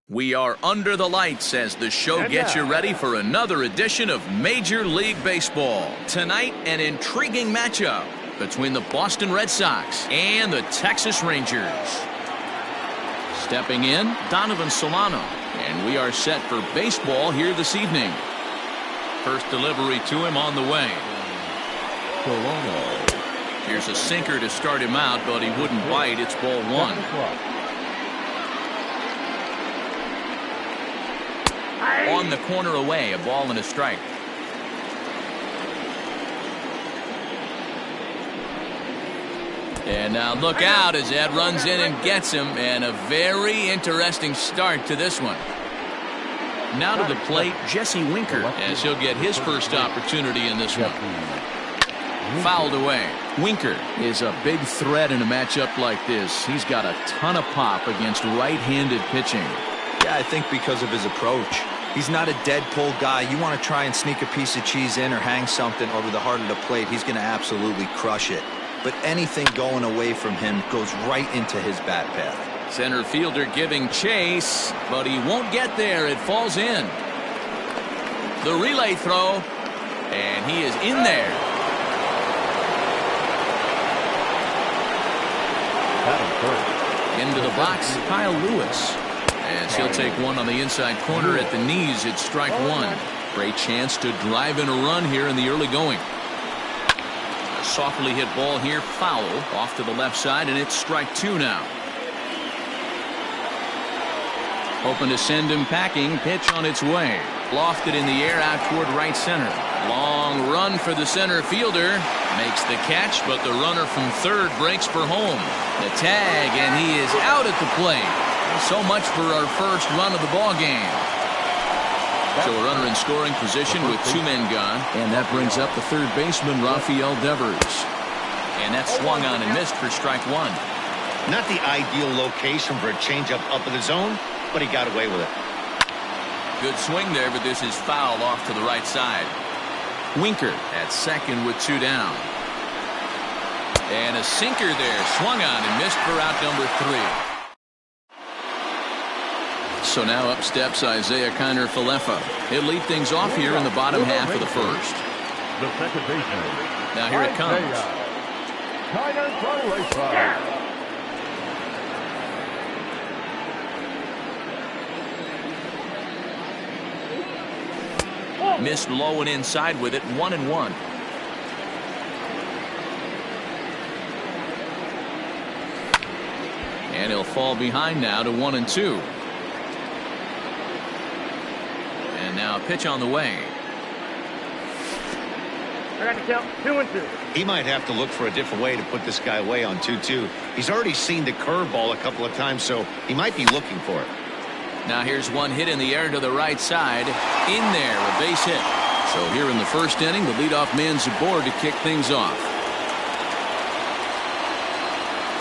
We are under the lights as the show gets you ready for another edition of Major League Baseball. Tonight, an intriguing matchup between the Boston Red Sox and the Texas Rangers. Stepping in, Donovan Solano, and we are set for baseball here this evening. First delivery to him on the way. Solano. Here's a sinker to start him out, but he wouldn't bite. It's ball one. On the corner away, a ball and a strike. And now look out as Ed runs in and gets him, and a very interesting start to this one. Now to the plate, Jesse Winker, as he'll get his first opportunity in this one. Fouled away. Winker is a big threat in a matchup like this. He's got a ton of pop against right-handed pitching. Yeah, I think because of his approach. He's not a dead pull guy. You want to try and sneak a piece of cheese in or hang something over the heart of the plate, he's going to absolutely crush it. But anything going away from him goes right into his bat path. Center fielder giving chase, but he won't get there. It falls in. The relay throw, and he is in there. Into the box, Kyle Lewis. As he'll take one on the inside corner at the knees, it's strike one. Great chance to drive in a run here in the early going. A softly hit ball here, foul, off to the left side, and it's strike two now. Hoping to send him packing, pitch on its way. Lofted in the air out toward right center. Long run for the center fielder. Makes the catch, but the runner from third breaks for home. The tag, and he is out at the plate. So much for our first run of the ball game. So a runner in scoring position with two men gone, and that brings up the third baseman Rafael Devers. And that swung on and missed for strike one. Not the ideal location for a changeup up in the zone, but he got away with it. Good swing there, but this is foul off to the right side. Winker at second with two down. And a sinker there, swung on and missed for out number three. So now up steps Isaiah Kiner-Falefa. He'll lead things off here in the bottom half of the first. The second baseman. Now here it comes. Missed low and inside with it, 1-1. And he'll fall behind now to 1-2. And now a pitch on the way. I got to count 2-2. He might have to look for a different way to put this guy away on 2-2. He's already seen the curveball a couple of times, so he might be looking for it. Now here's one hit in the air to the right side. In there, a base hit. So here in the first inning, the leadoff man's aboard to kick things off.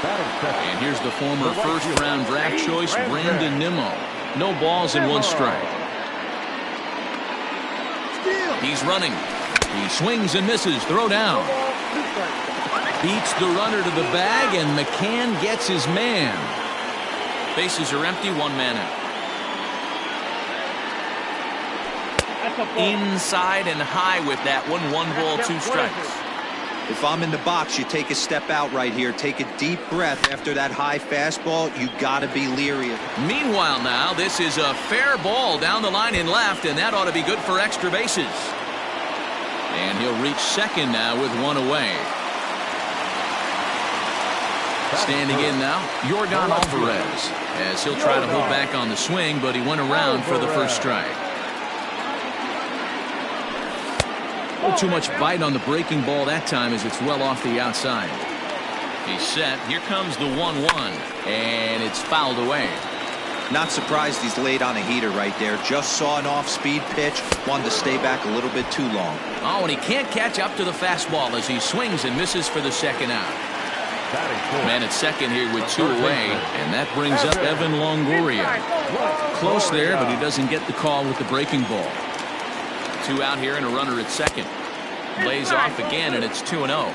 And here's the former first-round draft choice, Brandon Nimmo. No balls and one strike. He's running. He swings and misses. Throw down. Beats the runner to the bag, and McCann gets his man. Bases are empty, one man out. Inside and high with that one. 1 ball, 2 strikes. If I'm in the box, you take a step out right here. Take a deep breath after that high fastball. You got to be leery of it. Meanwhile now, this is a fair ball down the line in left, and that ought to be good for extra bases. And he'll reach second now with one away. Standing in now, Yordan Alvarez, as he'll try to hold back on the swing, but he went around for the first strike. Too much bite on the breaking ball that time as it's well off the outside. He's set. Here comes the 1-1, and it's fouled away. Not surprised he's laid on a heater right there. Just saw an off-speed pitch. Wanted to stay back a little bit too long. Oh, and he can't catch up to the fastball as he swings and misses for the second out. Man at second here with two away, and that brings up Evan Longoria. Close there, but he doesn't get the call with the breaking ball. Two out here and a runner at second. Lays off again, and it's 2-0.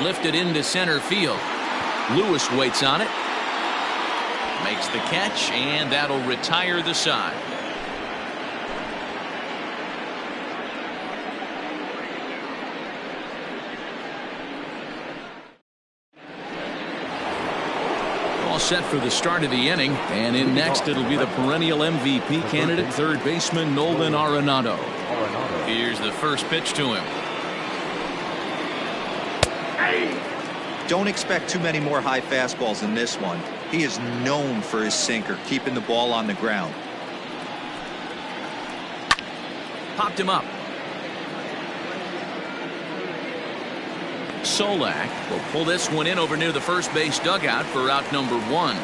Lifted into center field. Lewis waits on it. Makes the catch, and that'll retire the side. All set for the start of the inning, and in next it'll be the perennial MVP candidate, third baseman Nolan Arenado. Here's the first pitch to him. Don't expect too many more high fastballs in this one. He is known for his sinker, keeping the ball on the ground. Popped him up. Solak will pull this one in over near the first base dugout for out number 1.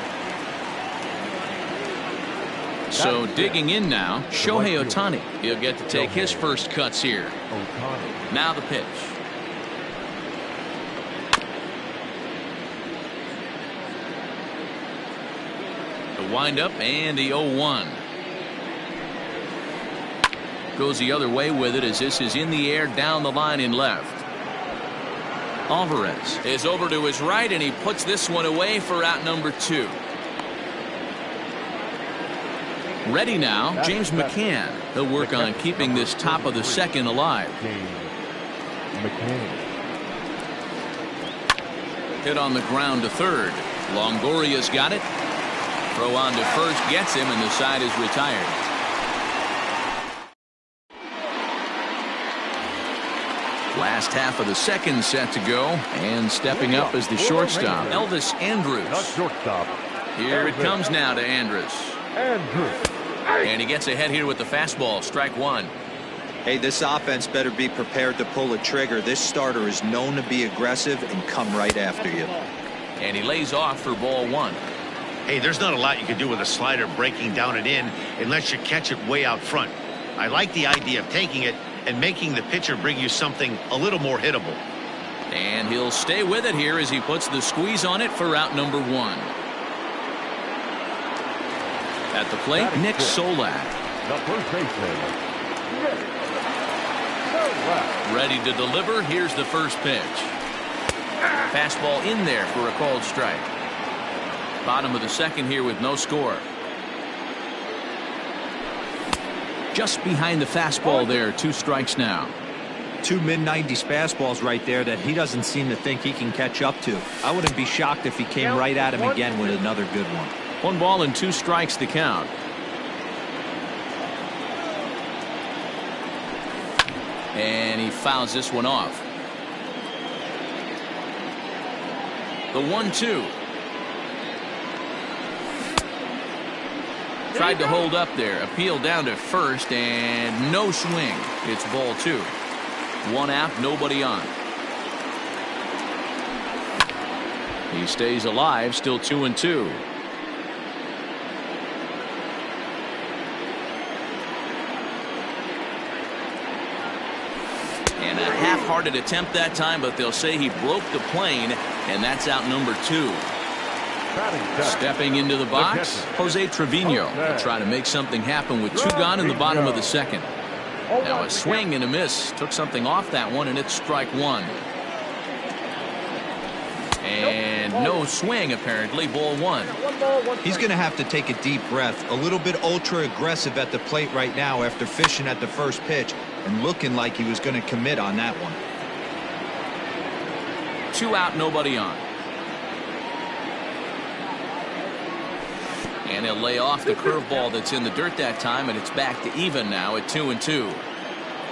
So digging in now, Shohei Ohtani. He'll get to take his first cuts here. Now the pitch. The windup and the 0-1. Goes the other way with it as this is in the air down the line in left. Alvarez is over to his right, and he puts this one away for out number 2. Ready now, James McCann. He'll work on keeping this top of the second alive. Hit on the ground to third. Longoria's got it. Throw on to first gets him, and the side is retired. Last half of the second set to go, and stepping up as the shortstop, Elvis Andrus. Here it comes now to Andrus. And he gets ahead here with the fastball. Strike 1. Hey, this offense better be prepared to pull a trigger. This starter is known to be aggressive and come right after you. And he lays off for ball 1. Hey, there's not a lot you can do with a slider breaking down and in unless you catch it way out front. I like the idea of taking it and making the pitcher bring you something a little more hittable. And he'll stay with it here as he puts the squeeze on it for out number 1. At the plate, Nick Solak. The first baseman. Ready to deliver. Here's the first pitch. Fastball in there for a called strike. Bottom of the second here with no score. Just behind the fastball there. 2 strikes now. 2 mid-90s fastballs right there that he doesn't seem to think he can catch up to. I wouldn't be shocked if he came right at him again with another good one. 1 ball and 2 strikes to count. And he fouls this one off. The 1-2. Tried to hold up there. Appeal down to first, and no swing. It's ball 2. 1 out, nobody on. He stays alive, still 2-2. And a half-hearted attempt that time, but they'll say he broke the plane, and that's out number 2. Stepping into the box, Jose Trevino will try to make something happen with 2 gone in the bottom of the second. Now a swing and a miss. Took something off that one, and it's strike 1. And no swing, apparently. Ball 1. He's going to have to take a deep breath. A little bit ultra-aggressive at the plate right now after fishing at the first pitch and looking like he was going to commit on that one. 2 out, nobody on. And he'll lay off the curveball that's in the dirt that time, and it's back to even now at 2-2.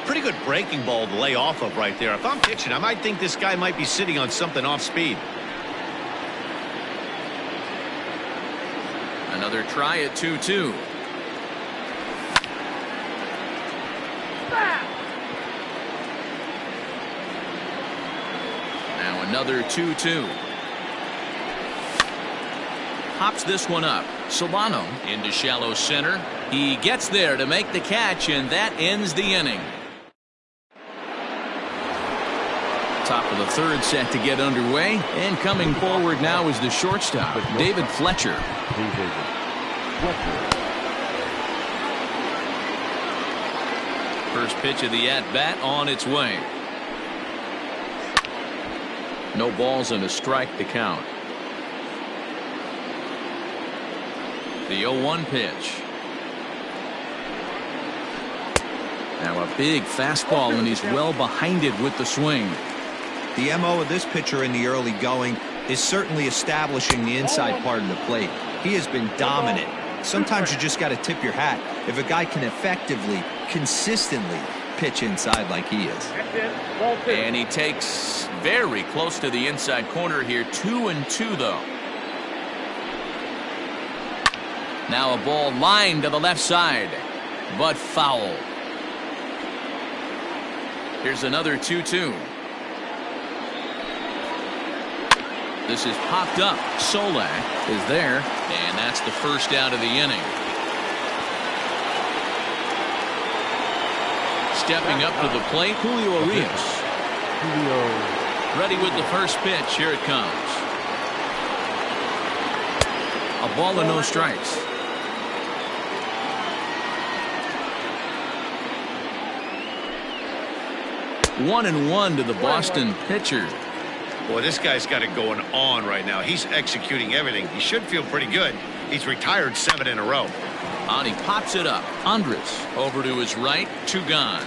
Pretty good breaking ball to lay off of right there. If I'm pitching, I might think this guy might be sitting on something off speed. Another try at 2-2. Now another 2-2. Hops this one up. Solano into shallow center. He gets there to make the catch, and that ends the inning. Top of the third set to get underway, and coming forward now is the shortstop, David Fletcher. First pitch of the at-bat on its way. No balls and a strike to count. The 0-1 pitch. Now a big fastball, and he's well behind it with the swing. The MO of this pitcher in the early going is certainly establishing the inside part of the plate. He has been dominant. Sometimes you just got to tip your hat if a guy can effectively, consistently pitch inside like he is. And he takes very close to the inside corner here. 2-2 though. Now a ball lined to the left side, but foul. Here's another 2-2. This is popped up. Solak is there, and that's the first out of the inning. Stepping up to the plate, Julio Urias. Ready with the first pitch. Here it comes. A ball and no strikes. One and one to the Boston pitcher. Boy, this guy's got it going on right now. He's executing everything. He should feel pretty good. He's retired 7 in a row. And he pops it up. Andres over to his right. 2 gone.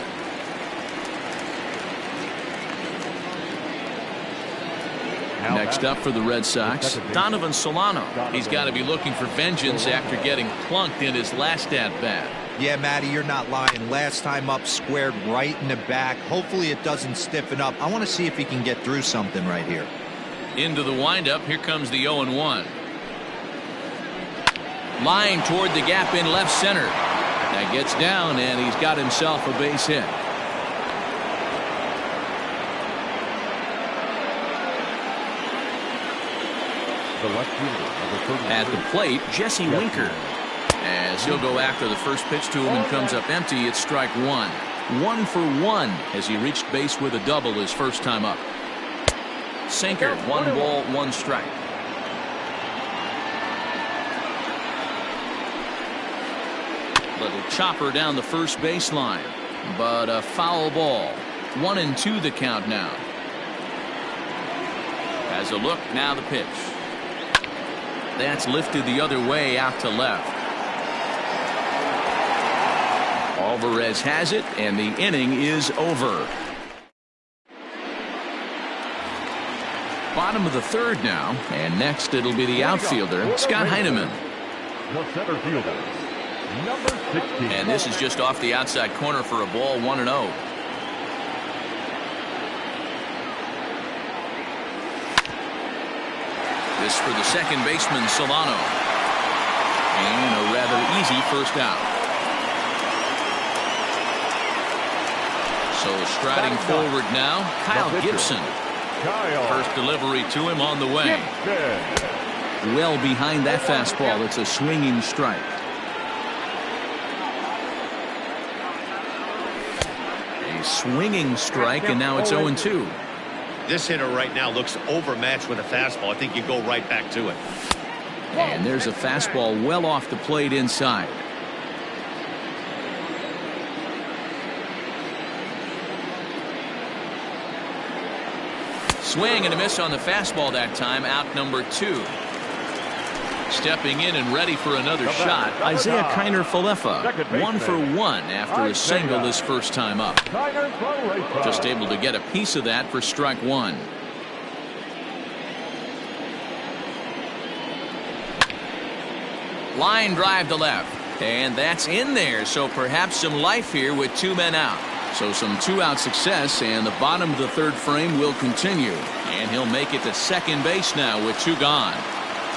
Next up for the Red Sox, Donovan Solano. He's got to be looking for vengeance after getting plunked in his last at-bat. Yeah, Matty, you're not lying. Last time up, squared right in the back. Hopefully it doesn't stiffen up. I want to see if he can get through something right here. Into the windup. Here comes the 0-1. Line toward the gap in left center. That gets down, and he's got himself a base hit. At the plate, Jesse Winker. As he'll go after the first pitch to him and comes up empty, it's strike one. 1 for 1 as he reached base with a double his first time up. Sinker, 1 ball, 1 strike. Little chopper down the first baseline, but a foul ball. 1-2 the count now. Has a look, now the pitch. That's lifted the other way out to left. Alvarez has it, and the inning is over. Bottom of the third now, and next it'll be the outfielder, Scott Heineman. The center fielder, number 16. And this is just off the outside corner for a ball, 1-0. This for the second baseman, Solano. And a rather easy first out. So striding forward now, Kyle Gibson. First delivery to him on the way. Well behind that fastball. It's a swinging strike. A swinging strike, and now it's 0-2. This hitter right now looks overmatched with a fastball. I think you go right back to it. And there's a fastball well off the plate inside. Swing and a miss on the fastball that time. Out number 2. Stepping in and ready for another shot, Isaiah Kiner-Falefa. 1 for 1 after a single his first time up. Just able to get a piece of that for strike 1. Line drive to left, and that's in there, so perhaps some life here with 2 men out. So some 2-out success, and the bottom of the third frame will continue, and he'll make it to second base now with 2 gone.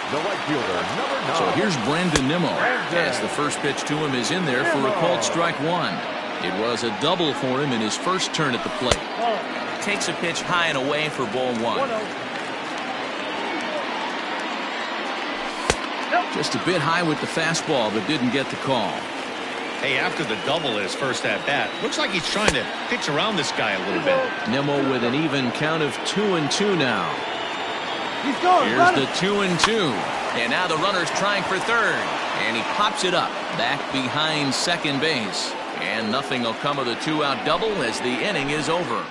The right fielder, number 9. So here's Brandon Nimmo as the first pitch to him is in there for a called strike 1. It was a double for him in his first turn at the plate. Takes a pitch high and away for ball 1. Just a bit high with the fastball, but didn't get the call. Hey, after the double in his first at-bat, looks like he's trying to pitch around this guy a little bit. Nimmo with an even count of 2-2 now. He's going. Here's the 2-2. And now the runner's trying for third. And he pops it up back behind second base. And nothing will come of the 2-out double as the inning is over.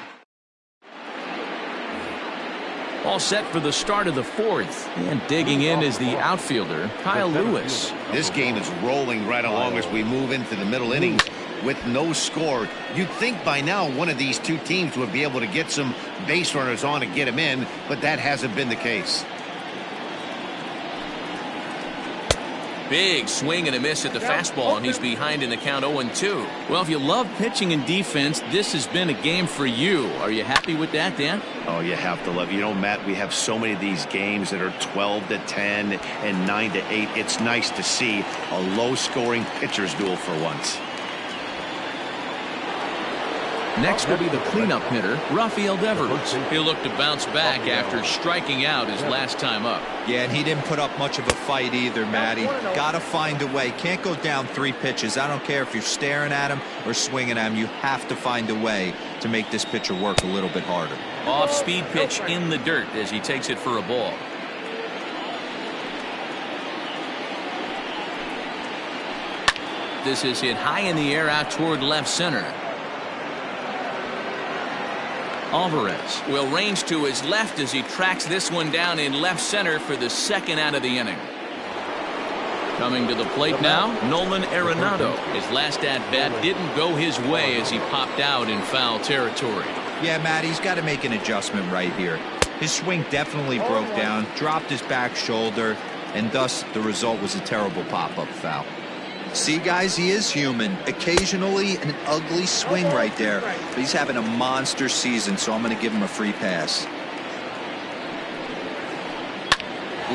All set for the start of the fourth. And digging in is the outfielder, Kyle Lewis. This game is rolling right along as we move into the middle innings with no score. You'd think by now one of these two teams would be able to get some base runners on and get them in, but that hasn't been the case. Big swing and a miss at the fastball, and he's behind in the count 0-2. Well, if you love pitching and defense, this has been a game for you. Are you happy with that, Dan? Oh, you have to love. You know, Matt, we have so many of these games that are 12-10 and 9-8. It's nice to see a low-scoring pitcher's duel for once. Next will be the cleanup hitter, Rafael Devers. He'll look to bounce back after striking out his last time up. Yeah, and he didn't put up much of a fight either, Matty. Got to find a way. Can't go down 3 pitches. I don't care if you're staring at him or swinging at him. You have to find a way to make this pitcher work a little bit harder. Off-speed pitch in the dirt as he takes it for a ball. This is hit high in the air out toward left center. Alvarez will range to his left as he tracks this one down in left center for the second out of the inning. Coming to the plate now, Nolan Arenado. His last at-bat didn't go his way as he popped out in foul territory. Yeah, Matt, he's got to make an adjustment right here. His swing definitely broke down, dropped his back shoulder, and thus the result was a terrible pop-up foul. See, guys, he is human. Occasionally an ugly swing right there, but he's having a monster season, so I'm going to give him a free pass.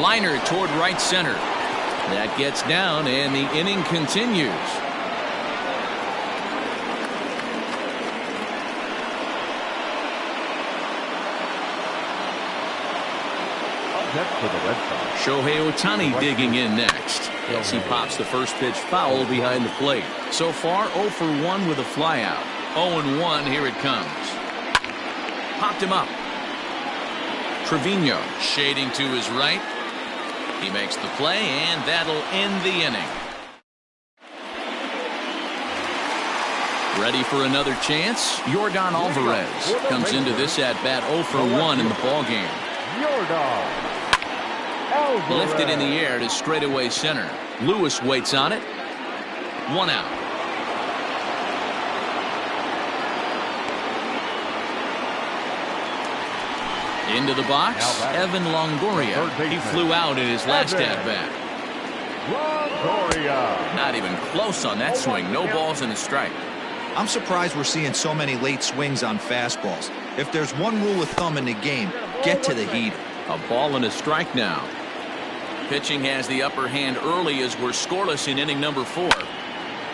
Liner toward right center. That gets down, and the inning continues. Next for the Red Sox, Shohei Ohtani digging in next as he pops the first pitch foul behind the plate. So far 0 for 1 with a flyout. 0-1, here it comes. Popped him up. Trevino shading to his right. He makes the play, and that'll end the inning. Ready for another chance? Yordan Alvarez comes into this at-bat 0 for 1 in the ballgame. Yordan Alvarez. Lifted in the air to straightaway center. Lewis waits on it. 1 out. Into the box, Evan Longoria. He flew out in his last at-bat. Longoria. Not even close on that swing. No balls and a strike. I'm surprised we're seeing so many late swings on fastballs. If there's one rule of thumb in the game, get to the heater. A ball and a strike now. Pitching has the upper hand early as we're scoreless in inning number 4.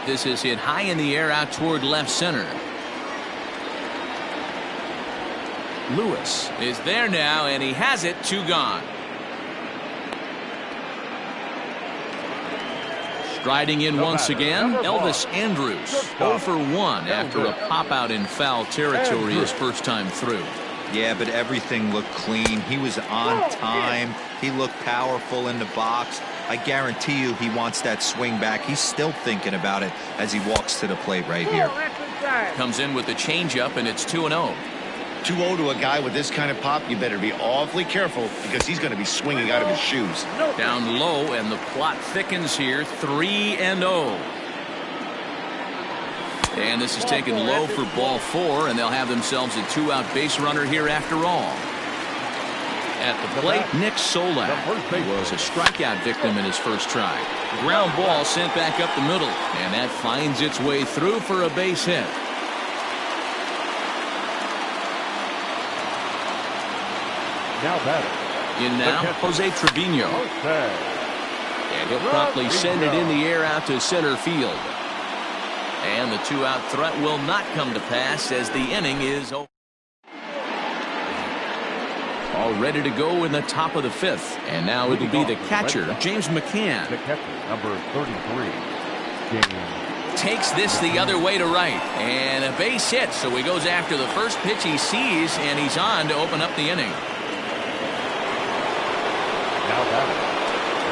This is hit high in the air out toward left center. Lewis is there now, and he has it. 2 gone. Striding in once again, Elvis Andrus. 0 for 1 after a pop-out in foul territory his first time through. Yeah, but everything looked clean. He was on time. He looked powerful in the box. I guarantee you he wants that swing back. He's still thinking about it as he walks to the plate right here. Comes in with the changeup, and it's 2-0. 2-0 to a guy with this kind of pop, you better be awfully careful because he's going to be swinging out of his shoes. Down low, and the plot thickens here. 3-0. And this is taken low for ball 4, and they'll have themselves a 2-out base runner here after all. At the plate, Nick Solak was a strikeout victim in his first try. Ground ball sent back up the middle, and that finds its way through for a base hit. Now batting. In now, Jose Trevino. And he'll promptly send it in the air out to center field. And the 2-out threat will not come to pass as the inning is over. All ready to go in the top of the 5th. And now it'll be the catcher, James McCann. The catcher, number 33. James. Takes this the other way to right. And a base hit. So he goes after the first pitch he sees, and he's on to open up the inning. Now batting.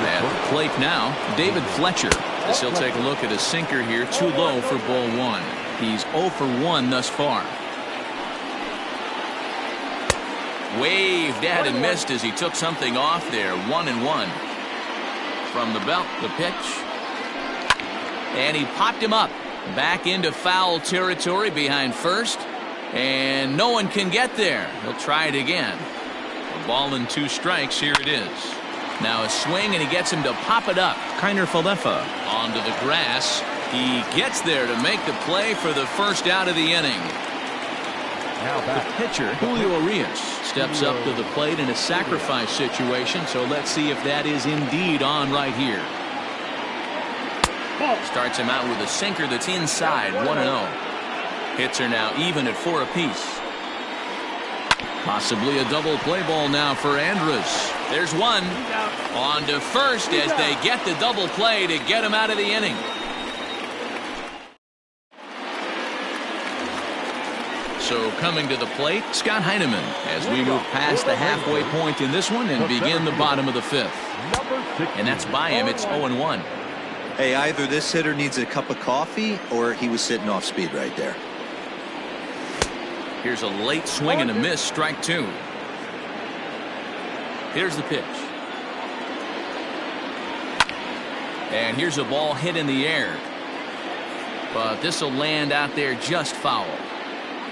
At the plate now, David Fletcher. As he'll take a look at a sinker here, too low for ball 1. He's 0 for 1 thus far. Waved at and missed as he took something off there. 1-1. From the belt, the pitch. And he popped him up. Back into foul territory behind first. And no one can get there. He'll try it again. A ball and 2 strikes. Here it is. Now a swing, and he gets him to pop it up. Kiner Falefa onto the grass. He gets there to make the play for the first out of the inning. Now back. The pitcher, Julio Urias, steps up to the plate in a sacrifice situation. So let's see if that is indeed on right here. Starts him out with a sinker that's inside. 1-0. Hits are now even at 4 apiece. Possibly a double play ball now for Andrus. There's one. On to first as they get the double play to get him out of the inning. So coming to the plate, Scott Heineman, as we move past the halfway point in this one and begin the bottom of the 5th. And that's by him. It's 0-1. Hey, either this hitter needs a cup of coffee or he was sitting off speed right there. Here's a late swing and a miss. Strike 2. Here's the pitch. And here's a ball hit in the air. But this will land out there just foul.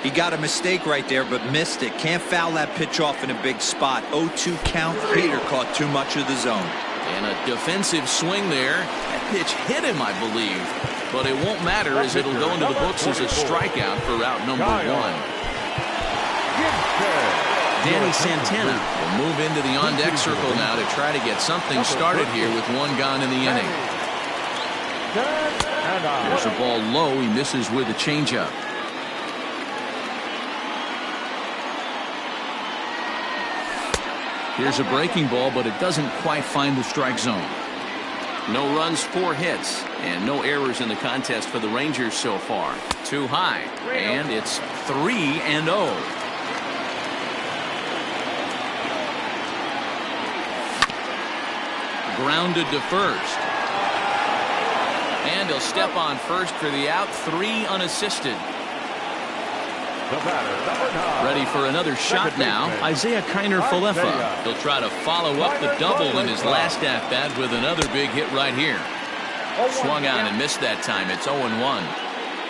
He got a mistake right there, but missed it. Can't foul that pitch off in a big spot. 0-2 count. Peter caught too much of the zone. And a defensive swing there. That pitch hit him, I believe. But it won't matter as it'll go into the books as a strikeout for route number 1. Danny Santana will move into the on-deck circle now to try to get something started here with 1 gone in the inning. There's a ball low. He misses with a changeup. Here's a breaking ball, but it doesn't quite find the strike zone. No runs, 4 hits, and no errors in the contest for the Rangers so far. Too high, and it's 3-0. Grounded to first. And he'll step on first for the out. 3 unassisted. Ready for another shot now. Isaiah Kiner Falefa. He'll try to follow up the double in his last at-bat with another big hit right here. Swung on and missed that time. It's 0-1.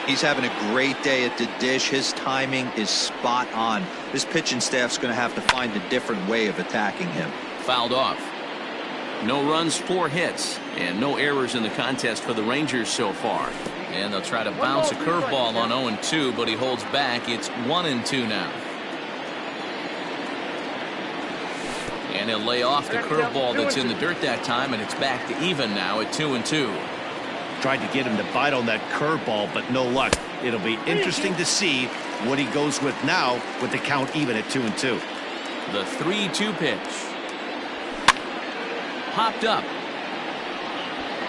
He's having a great day at the dish. His timing is spot on. This pitching staff's going to have to find a different way of attacking him. Fouled off. No runs, 4 hits, and no errors in the contest for the Rangers so far. And they'll try to bounce a curveball on 0-2, but he holds back. It's 1-2 now. And he'll lay off the curveball that's in the dirt that time, and it's back to even now at 2-2. Tried to get him to bite on that curveball, but no luck. It'll be interesting to see what he goes with now with the count even at 2-2. The 3-2 pitch. Popped up.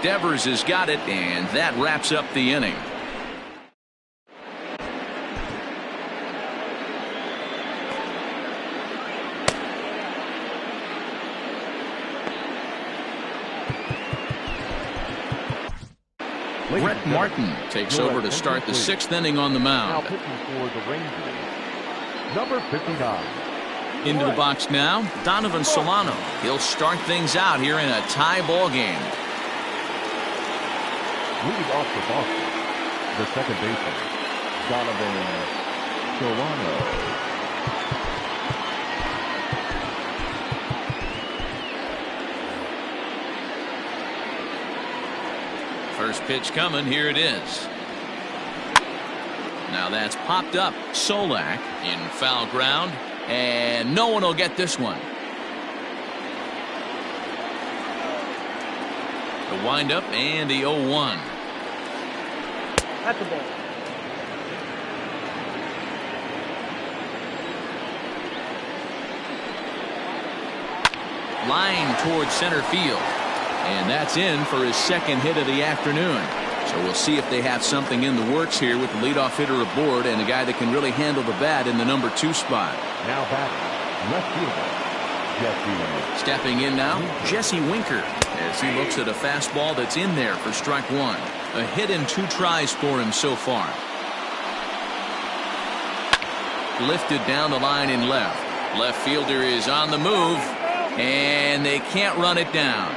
Devers has got it, and that wraps up the inning. Brett Martin takes over to start the 6th inning on the Now mound. pitching for the Rangers, number 59. Into the box now, Donovan Solano. He'll start things out here in a tie ball game. Leading off the Boston, the second baseman, Donovan Solano. First pitch coming. Here it is. Now that's popped up. Solak in foul ground, and no one will get this one. The windup and the 0-1. That's a ball. Line towards center field. And that's in for his 2nd hit of the afternoon. So we'll see if they have something in the works here with the leadoff hitter aboard and a guy that can really handle the bat in the number 2 spot. Now batting, left fielder, Jesse. Stepping in now, Jesse Winker, as he looks at a fastball that's in there for strike 1. A hit in 2 tries for him so far. Lifted down the line in left. Left fielder is on the move, and they can't run it down.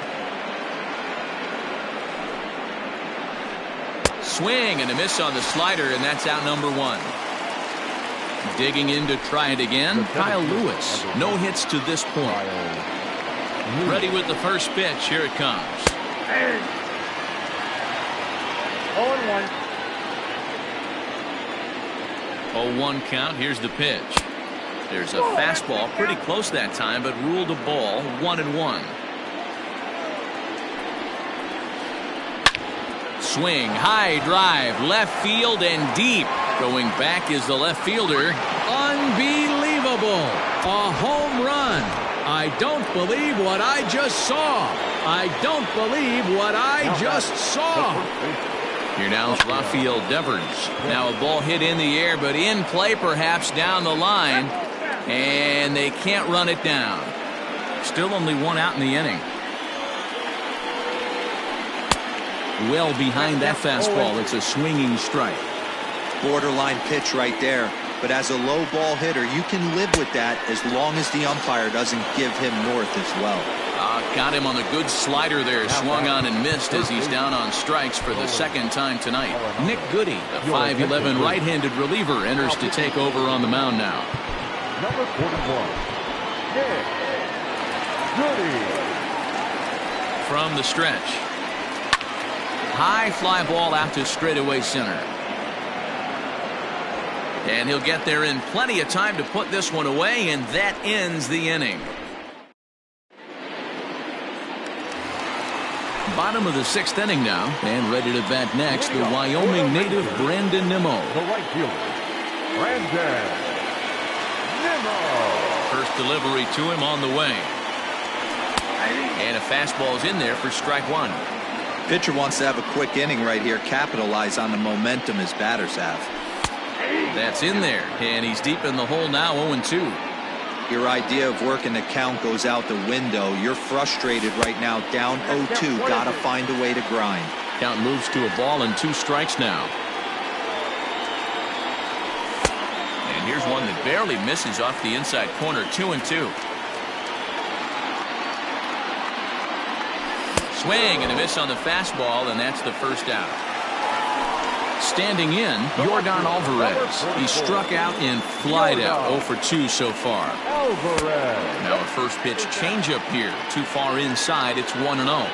Swing and a miss on the slider, and that's out number 1. Digging in to try it again, Kyle Lewis. No hits to this point. Ready with the first pitch. Here it comes. 0-1. 0-1 count. Here's the pitch. There's a fastball, pretty close that time, but ruled a ball. 1-1. Swing, high drive, left field and deep. Going back is the left fielder. Unbelievable! A home run. I don't believe what I just saw. I don't believe what I just saw. Here now is Rafael Devers. Now a ball hit in the air, but in play perhaps down the line. And they can't run it down. Still only 1 out in the inning. Well behind that fastball. It's a swinging strike. Borderline pitch right there. But as a low ball hitter, you can live with that as long as the umpire doesn't give him north as well. Got him on the good slider there. Swung on and missed as he's down on strikes for the second time tonight. Nick Goody, the 5'11" right-handed reliever, enters to take over on the mound now. Number 41, Nick Goody. From the stretch. High fly ball out to straightaway center. And he'll get there in plenty of time to put this one away, and that ends the inning. Bottom of the 6th inning now, and ready to bat next, the Wyoming native Brandon Nimmo. The right fielder, Brandon Nimmo. First delivery to him on the way. And a fastball's in there for strike 1. Pitcher wants to have a quick inning right here, capitalize on the momentum his batters have. That's in there, and he's deep in the hole now, 0-2. Your idea of working the count goes out the window. You're frustrated right now, down 0-2. Gotta find a way to grind. Count moves to a ball and 2 strikes now. And here's one that barely misses off the inside corner, 2-2. Swing and a miss on the fastball, and that's the first out. Standing in, Yordan Alvarez. He struck out and flied out, 0 for 2 so far. Now a first pitch changeup here. Too far inside, it's 1-0.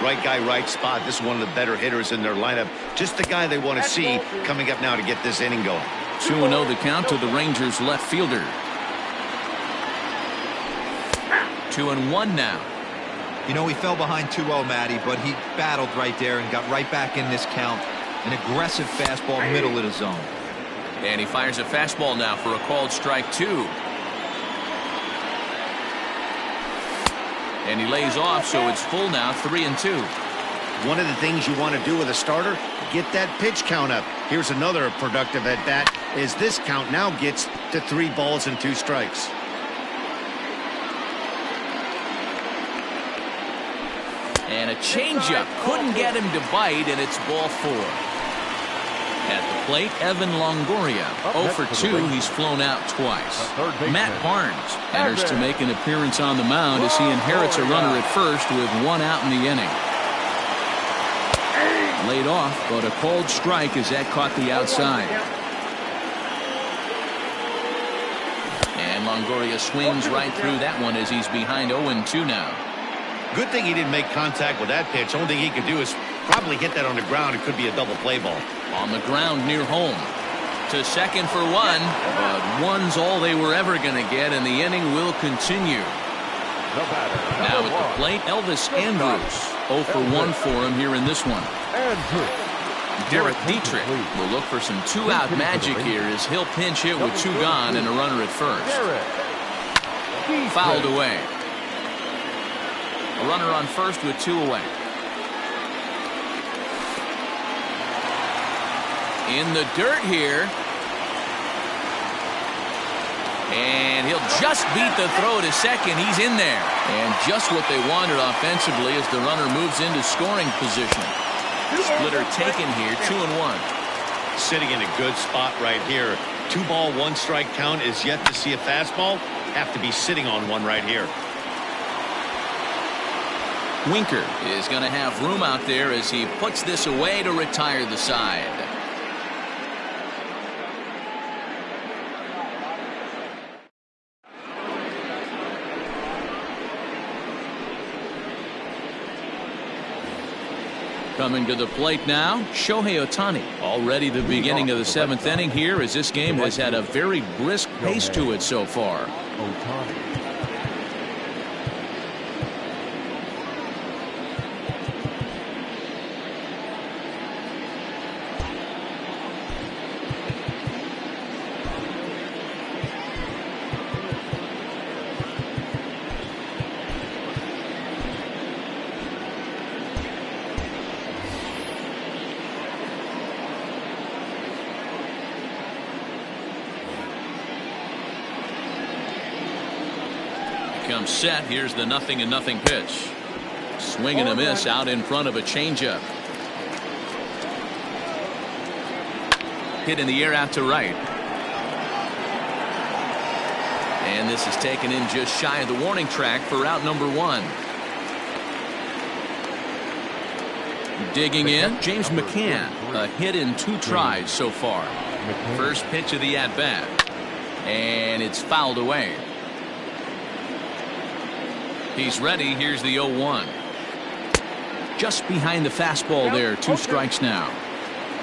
Right guy, right spot. This is one of the better hitters in their lineup. Just the guy they want to see coming up now to get this inning going. 2-0 the count to the Rangers left fielder. 2-1 now. You know, he fell behind 2-0, Matty, but he battled right there and got right back in this count. An aggressive fastball, middle of the zone. And he fires a fastball now for a called strike 2. And he lays off, so it's full now, 3-2. One of the things you want to do with a starter, get that pitch count up. Here's another productive at bat, as this count now gets to 3 balls and 2 strikes. And a changeup couldn't get him to bite, and it's ball 4. At the plate, Evan Longoria, 0 for 2. He's flown out twice. Matt Barnes enters to make an appearance on the mound as he inherits a runner at first with 1 out in the inning. Laid off, but a called strike as that caught the outside. And Longoria swings right through that one as he's behind 0-2 now. Good thing he didn't make contact with that pitch. Only thing he could do is probably hit that on the ground. It could be a double play ball. On the ground near home. To second for 1, but 1's all they were ever going to get, and the inning will continue. Now at the plate, Elvis Andrus. 0 for 1 for him here in this one. Derek Dietrich will look for some 2-out magic here as he'll pinch hit with 2 gone and a runner at first. Fouled away. A runner on first with 2 away. In the dirt here. And he'll just beat the throw to second. He's in there. And just what they wanted offensively as the runner moves into scoring position. Splitter taken here, 2-1. Sitting in a good spot right here. 2 ball, 1 strike count is yet to see a fastball. have to be sitting on one right here. Winker is going to have room out there as he puts this away to retire the side. Coming to the plate now, Shohei Ohtani. Already the beginning of the 7th inning here, as this game has had a very brisk pace to it so far. Ohtani. Comes set. Here's the 0-0 pitch. Swing and a miss out in front of a changeup. Hit in the air out to right. And this is taken in just shy of the warning track for out number 1. Digging in, James McCann. A hit in 2 tries so far. First pitch of the at-bat. And it's fouled away. He's ready. Here's the 0-1. Just behind the fastball there. 2 strikes now.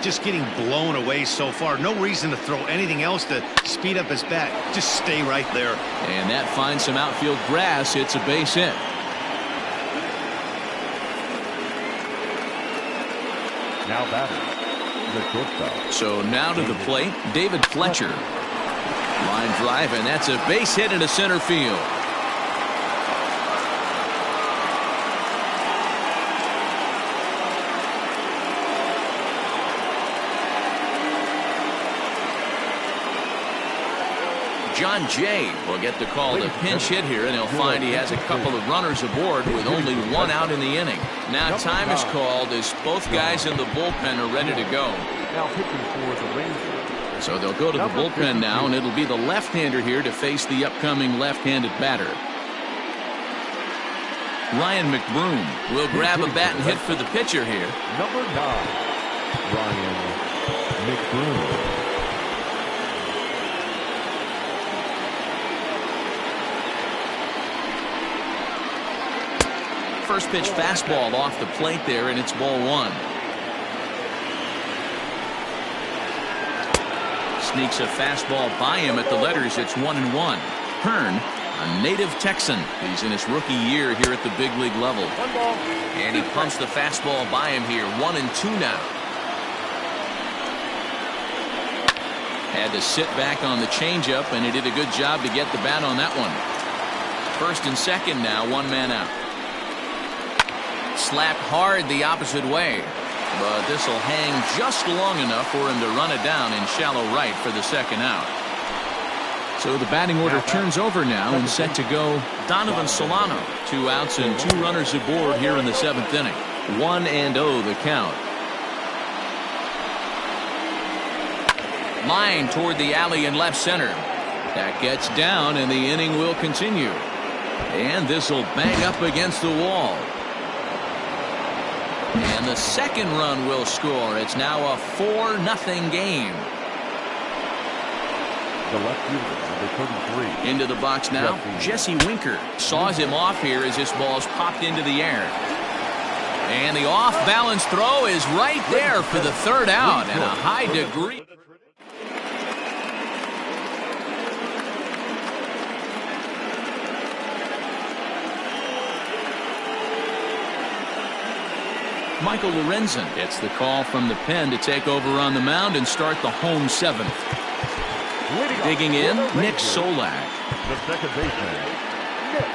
Just getting blown away so far. No reason to throw anything else to speed up his bat. Just stay right there. And that finds some outfield grass. It's a base hit. Now batting, the shortstop. So now to the plate, David Fletcher. Line drive, and that's a base hit into center field. John Jay will get the call to pinch hit here, and he'll find he has a couple of runners aboard with only 1 out in the inning. Now time is called as both guys in the bullpen are ready to go. Now pitching for the Rangers. So they'll go to the bullpen now, and it'll be the left-hander here to face the upcoming left-handed batter. Ryan McBroom will grab a bat and hit for the pitcher here. Number 9, Ryan McBroom. First pitch fastball off the plate there, and it's ball 1. Sneaks a fastball by him at the letters. It's 1-1. Hearn, a native Texan. He's in his rookie year here at the big league level. And he pumps the fastball by him here. 1-2 now. Had to sit back on the changeup, and he did a good job to get the bat on that one. First and second now, 1 man out. Slapped hard the opposite way, but this will hang just long enough for him to run it down in shallow right for the second out. So the batting order turns over now, and set to go Donovan Solano. 2 outs and 2 runners aboard here in the 7th inning. 1-0 the count. Line toward the alley in left center. That gets down, and the inning will continue. And this will bang up against the wall. And the second run will score. It's now a 4-0 game. The left fielder, number 33. Into the box now, Jesse Winker saws him off here as this ball's popped into the air. And the off-balance throw is right there for the 3rd out, and a high degree. Michael Lorenzen gets the call from the pen to take over on the mound and start the home 7th. Digging in, Nick Solak. The second baseman, Nick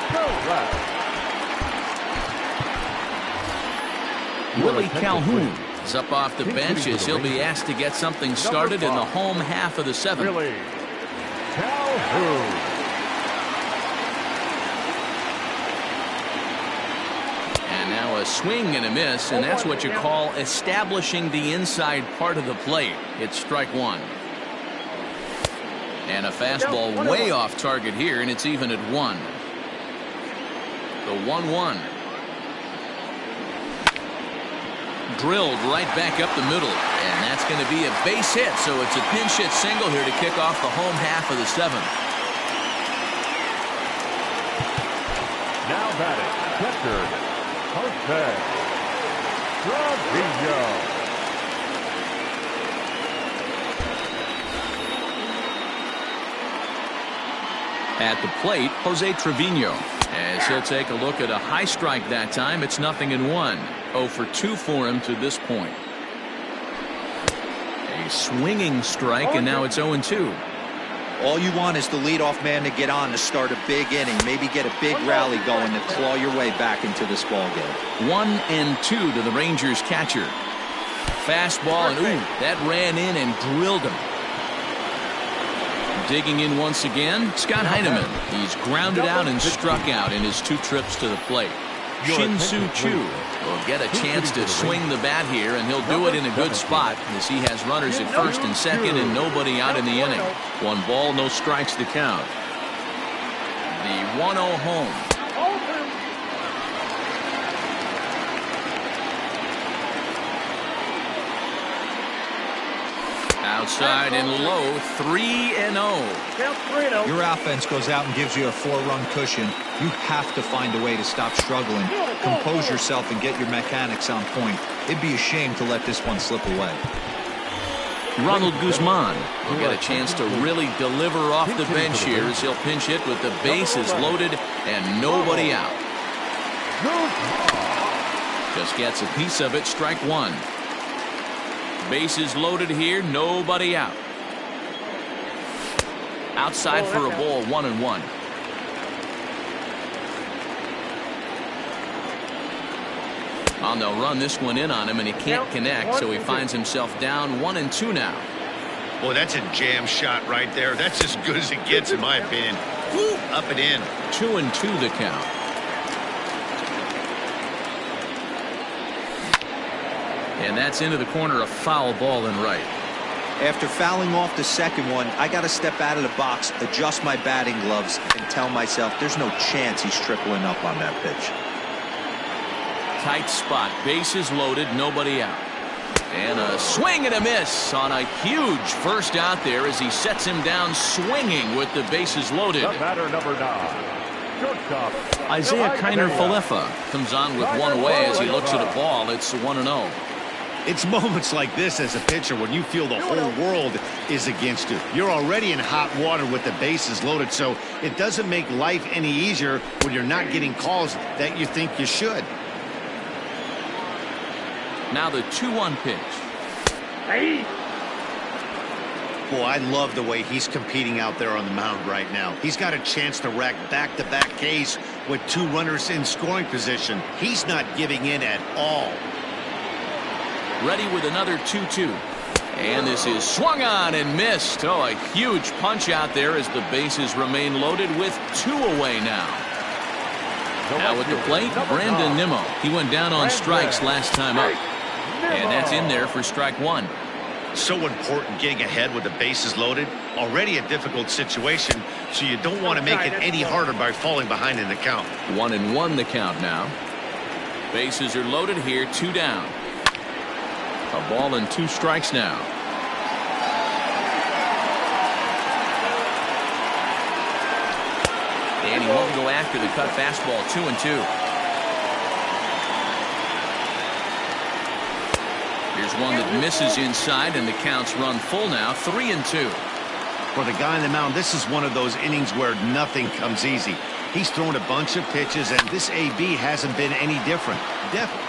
Solak. Willie Calhoun is up off the bench as he'll be asked to get something started in the home half of the 7th. Willie Calhoun. Now a swing and a miss, and that's what you call establishing the inside part of the plate. It's strike 1. And a fastball way off target here, and it's even at 1. The 1-1. Drilled right back up the middle, and that's going to be a base hit, so it's a pinch hit single here to kick off the home half of the 7th. Now batting, catcher, Jose Trevino. At the plate, Jose Trevino. As he'll take a look at a high strike that time, it's 0-1. 0 for 2 for him to this point. A swinging strike, and now it's 0-2. All you want is the leadoff man to get on to start a big inning, maybe get a big rally going to claw your way back into this ball game. 1-2 to the Rangers catcher. Fastball, and ooh, that ran in and drilled him. Digging in once again, Scott Heineman. He's grounded out and struck out in his 2 trips to the plate. Shin-Soo Choo will get a chance to swing the bat here, and he'll do it in a good spot as he has runners at first and second and nobody out in the inning. 1 ball, no strikes to count. The 1-0 home. Outside and low, 3-0. Your offense goes out and gives you a 4-run cushion. You have to find a way to stop struggling. Compose yourself and get your mechanics on point. It'd be a shame to let this one slip away. Ronald Guzman will get a chance to really deliver off the bench here as he'll pinch hit with the bases loaded and nobody out. Just gets a piece of it, strike 1. Bases loaded here, nobody out. Outside for a ball, 1-1. Well, they'll run this one in on him, and he can't connect, so he finds himself down 1-2 now. Well, that's a jam shot right there. That's as good as it gets, in my opinion. Woo, up and in. 2-2 the count. And that's into the corner, a foul ball and right. After fouling off the second one, I got to step out of the box, adjust my batting gloves, and tell myself there's no chance he's tripling up on that pitch. Tight spot, bases loaded, nobody out. And a swing and a miss on a huge first out there as he sets him down swinging with the bases loaded. The batter, number 9, shortstop Isaiah Kiner Falefa comes on with 1 away as he looks at a ball. It's 1-0. It's moments like this as a pitcher when you feel the whole world is against you. You're already in hot water with the bases loaded, so it doesn't make life any easier when you're not getting calls that you think you should. Now the 2-1 pitch. Boy, I love the way he's competing out there on the mound right now. He's got a chance to rack back-to-back Ks with 2 runners in scoring position. He's not giving in at all. Ready with another 2-2. And this is swung on and missed. Oh, a huge punch out there as the bases remain loaded with 2 away now. Now at the plate, Brandon Nimmo. He went down on strikes last time up. And that's in there for strike 1. So important getting ahead with the bases loaded. Already a difficult situation, so you don't want to make it any harder by falling behind in the count. 1-1 the count now. Bases are loaded here, 2 down. A ball and 2 strikes now. And he won't go after the cut fastball. 2-2. Here's one that misses inside, and the count's run full now. 3-2. For the guy on the mound, this is one of those innings where nothing comes easy. He's thrown a bunch of pitches, and this AB hasn't been any different.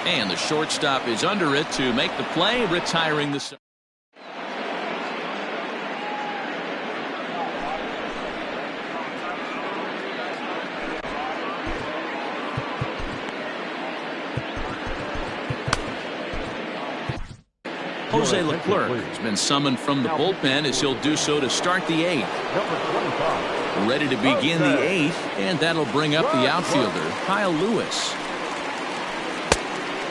And the shortstop is under it to make the play, retiring the... Jose Leclerc has been summoned from the bullpen as he'll do so to start the 8th. Ready to begin the 8th, and that'll bring up the outfielder, Kyle Lewis.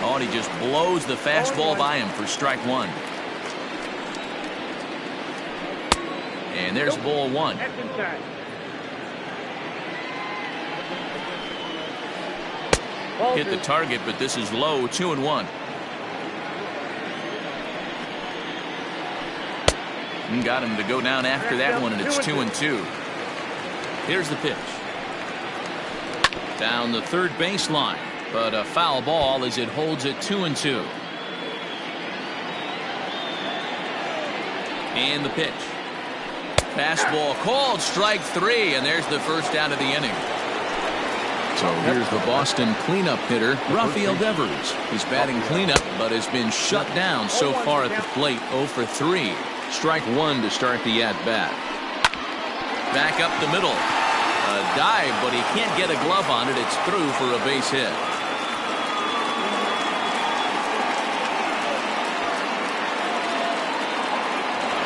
Oh, and he just blows the fastball by him for strike 1. And there's ball one. That's inside. Ball Hit the two. target, but this is low. 2-1. And got him to go down after that one, and it's 2-2. Here's the pitch. Down the third baseline, but a foul ball as it holds it 2-2. And the pitch. Fastball called, strike three, and there's the first out of the inning. So here's the Boston cleanup hitter, Rafael Devers. He's batting cleanup, but has been shut down so far at the plate. 0 for 3. Strike one to start the at-bat. Back up the middle. A dive, but he can't get a glove on it. It's through for a base hit.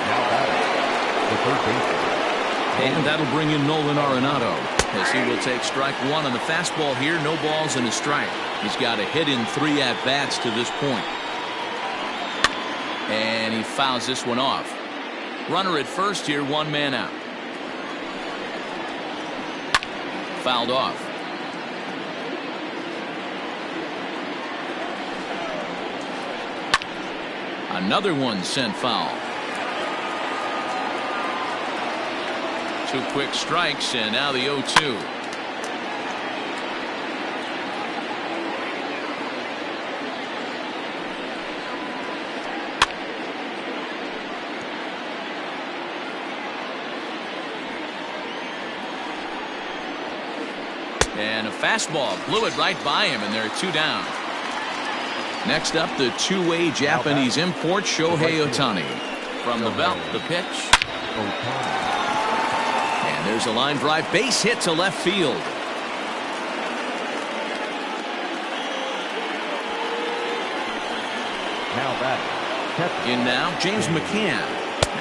Now batting, the third baseman. And that'll bring in Nolan Arenado, as he will take strike one on the fastball here. No balls and a strike. He's got a hit in 3 at-bats to this point. And he fouls this one off. Runner at first here, 1 man out. Fouled off. Another one sent foul. 2 quick strikes, and now the 0-2. And a fastball blew it right by him, and there are 2 down. Next up, the two-way Japanese import Shohei Ohtani. From the belt, the pitch. And there's a line drive, base hit to left field. Now batting, In now, James McCann,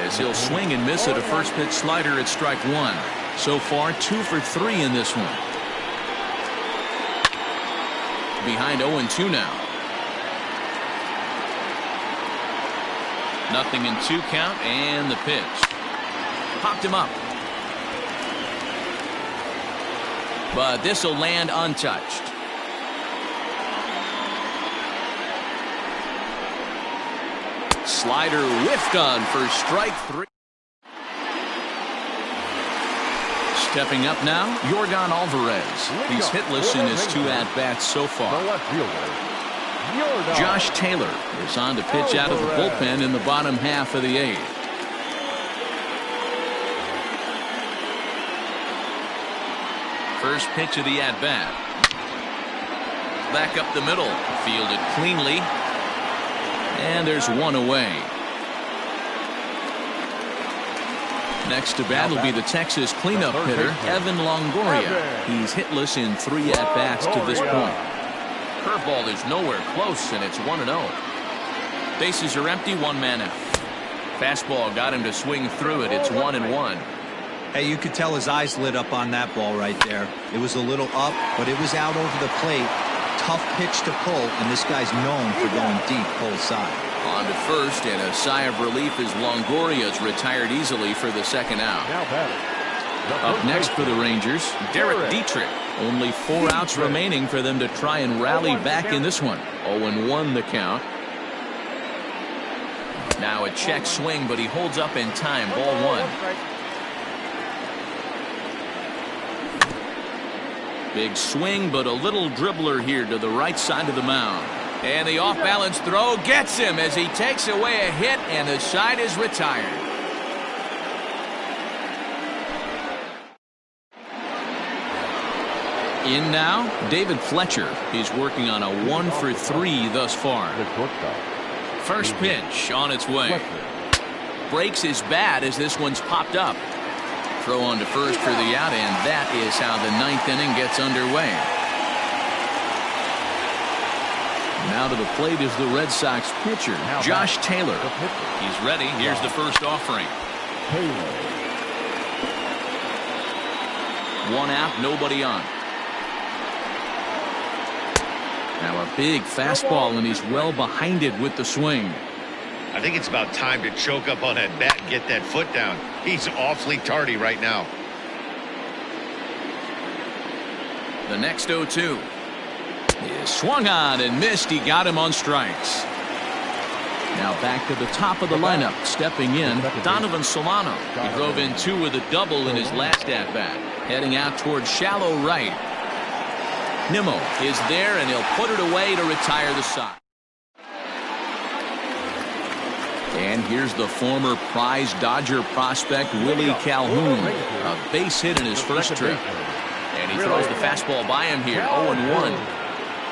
as he'll swing and miss at a first pitch slider at strike one. So far, 2 for 3 in this one. Behind 0-2 now. Nothing in 2 count, and the pitch. Popped him up. But this will land untouched. Slider whiffed on for strike 3. Stepping up now, Yordan Alvarez. He's hitless in his 2 at-bats so far. the left fielder, Yordan. Josh Taylor is on to pitch out of the bullpen in the bottom half of the 8th. First pitch of the at-bat. Back up the middle. Fielded cleanly. And there's 1 away. Next to bat will be the Texas cleanup hitter, Evan Longoria. He's hitless in 3 at-bats to this point. Curveball is nowhere close, and it's 1-0. Bases are empty, 1 man out. Fastball got him to swing through it. It's 1-1. Hey, you could tell his eyes lit up on that ball right there. It was a little up, but it was out over the plate. Tough pitch to pull, and this guy's known for going deep pull side. On to first, and a sigh of relief as Longoria's retired easily for the 2nd out. Now batting, Up next for the Rangers, Derek Dietrich. Only 4 outs remaining for them to try and rally back in this one. 0-1 the count. Now a check swing, but he holds up in time. Ball 1. Big swing, but a little dribbler here to the right side of the mound. And the off-balance throw gets him as he takes away a hit, and the side is retired. In now, David Fletcher. He's working on a 1 for 3 thus far. the shortstop, First pitch on its way. Fletcher. Breaks his bat as this one's popped up. Throw on to first for the out, and that is how the 9th inning gets underway. Now to the plate is the Red Sox pitcher, Josh Taylor. He's ready. Here's the first offering. Taylor. 1 out, nobody on. Now a big fastball, and he's well behind it with the swing. I think it's about time to choke up on that bat and get that foot down. He's awfully tardy right now. The next 0-2 is swung on and missed. He got him on strikes. Now back to the top of the lineup. Stepping in, Donovan Solano. He drove in 2 with a double in his last at-bat. Heading out towards shallow right. Nimmo is there, and he'll put it away to retire the side. And here's the former prize Dodger prospect Willie Calhoun. A base hit in his first trip. And he throws the fastball by him here. 0-1.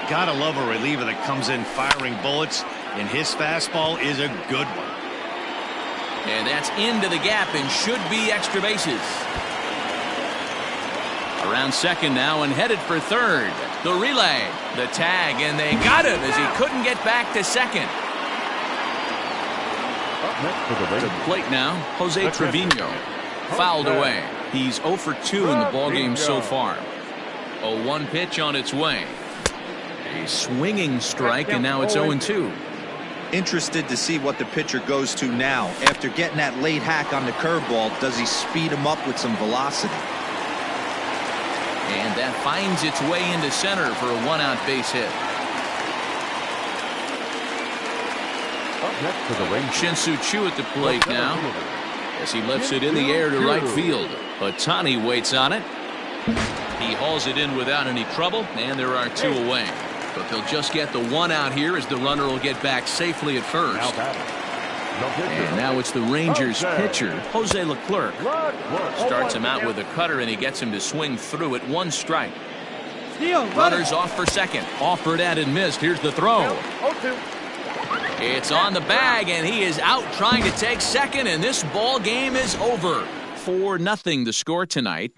Gotta love a reliever that comes in firing bullets, and his fastball is a good one. And that's into the gap and should be extra bases. Around second now and headed for third. The relay, the tag, and they got him as he couldn't get back to second. To the plate now, Jose Trevino. Fouled away. He's 0 for 2 in the ballgame so far. 0-1 pitch on its way. A swinging strike, and now it's 0-2. Interested to see what the pitcher goes to now. After getting that late hack on the curveball, does he speed him up with some velocity? And that finds its way into center for a 1-out base hit. Next to the Rangers. Shin-Soo Choo at the plate now as he lifts it in the air to right field. Ohtani waits on it. He hauls it in without any trouble, and there are 2 away. But they'll just get the 1 out here as the runner will get back safely at first. And now it's the Rangers pitcher, Jose Leclerc. Starts him out with a cutter, and he gets him to swing through it. 1 strike. Runners off for second. Offered at and missed. Here's the throw. It's on the bag, and he is out trying to take second, and this ball game is over. 4-0 the score tonight.